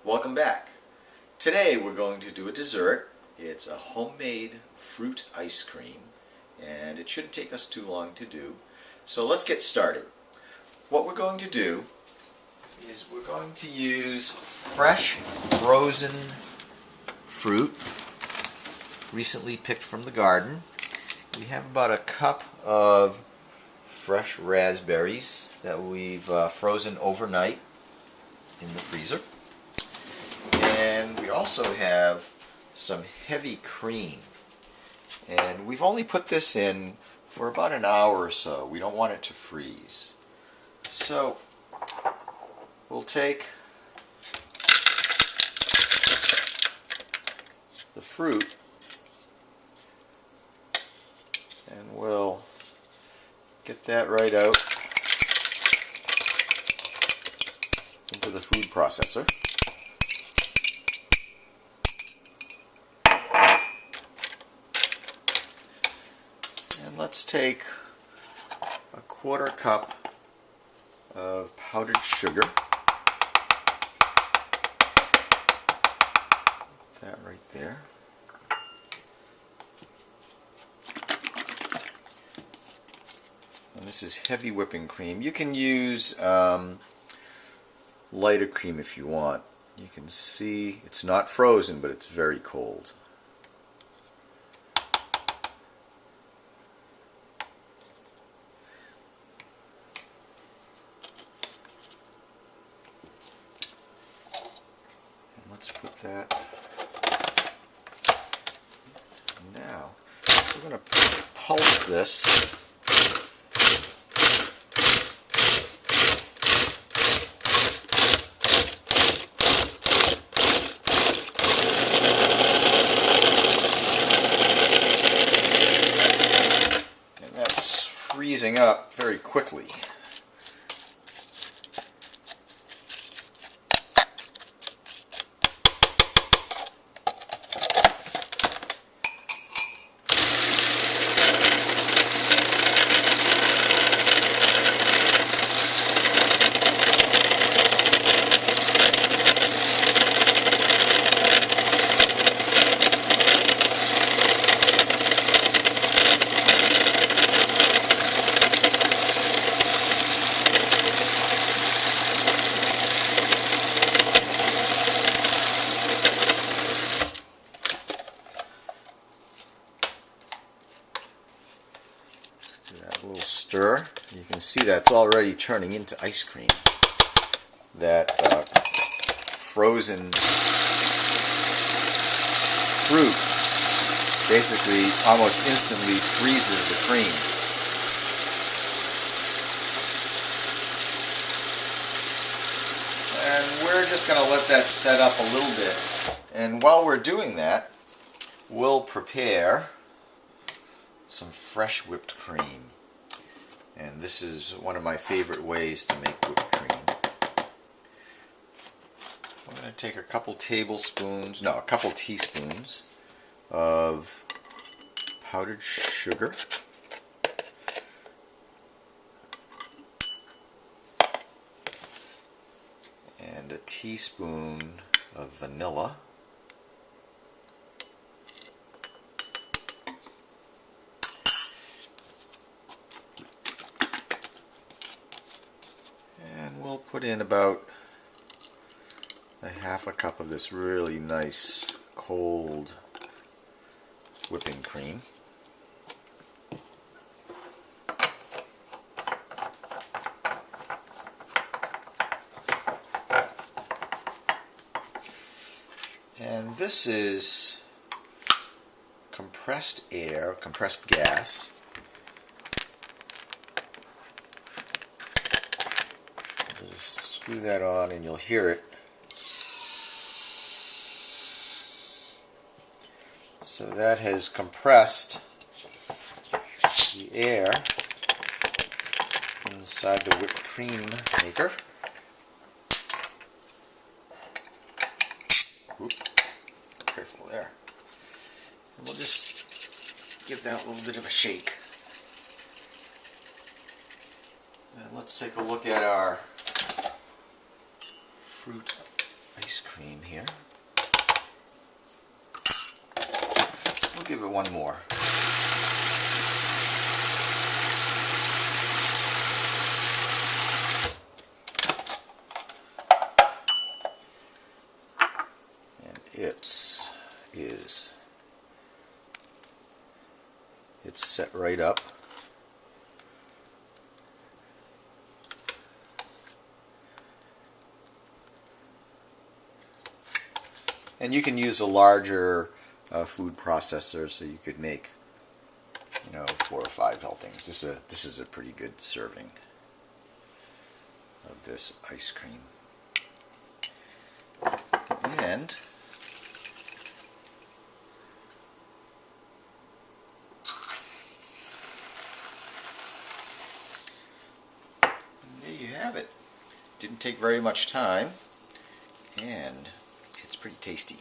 Welcome back. Today we're going to do a dessert. It's a homemade fruit ice cream and it shouldn't take us too long to do. So let's get started. What we're going to do is we're going to use fresh frozen fruit recently picked from the garden. We have about a cup of fresh raspberries that we've frozen overnight in the freezer. And we also have some heavy cream. And we've only put this in for about an hour or so. We don't want it to freeze. So we'll take the fruit and we'll get that right out into the food processor. And let's take a quarter cup of powdered sugar. Put that right there. And this is heavy whipping cream. You can use lighter cream if you want. You can see it's not frozen, but it's very cold. And let's put that. Now we're going to pulse this. Freezing up very quickly. That little stir. You can see that's already turning into ice cream. That frozen fruit basically almost instantly freezes the cream. And we're just going to let that set up a little bit. And while we're doing that, we'll prepare some fresh whipped cream. And this is one of my favorite ways to make whipped cream. I'm going to take a couple teaspoons of powdered sugar. And a teaspoon of vanilla. We'll put in about a half a cup of this really nice cold whipping cream. And this is compressed gas. Screw that on and you'll hear it. So that has compressed the air inside the whipped cream maker. Oop, careful there. And we'll just give that a little bit of a shake. And let's take a look at our fruit ice cream here. We'll give it one more. And it's set right up. And you can use a larger food processor, so you could make, 4 or 5 helpings. This is a pretty good serving of this ice cream. And there you have it. Didn't take very much time, and it's pretty tasty.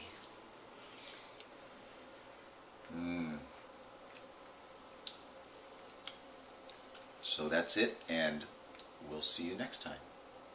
So that's it, and we'll see you next time.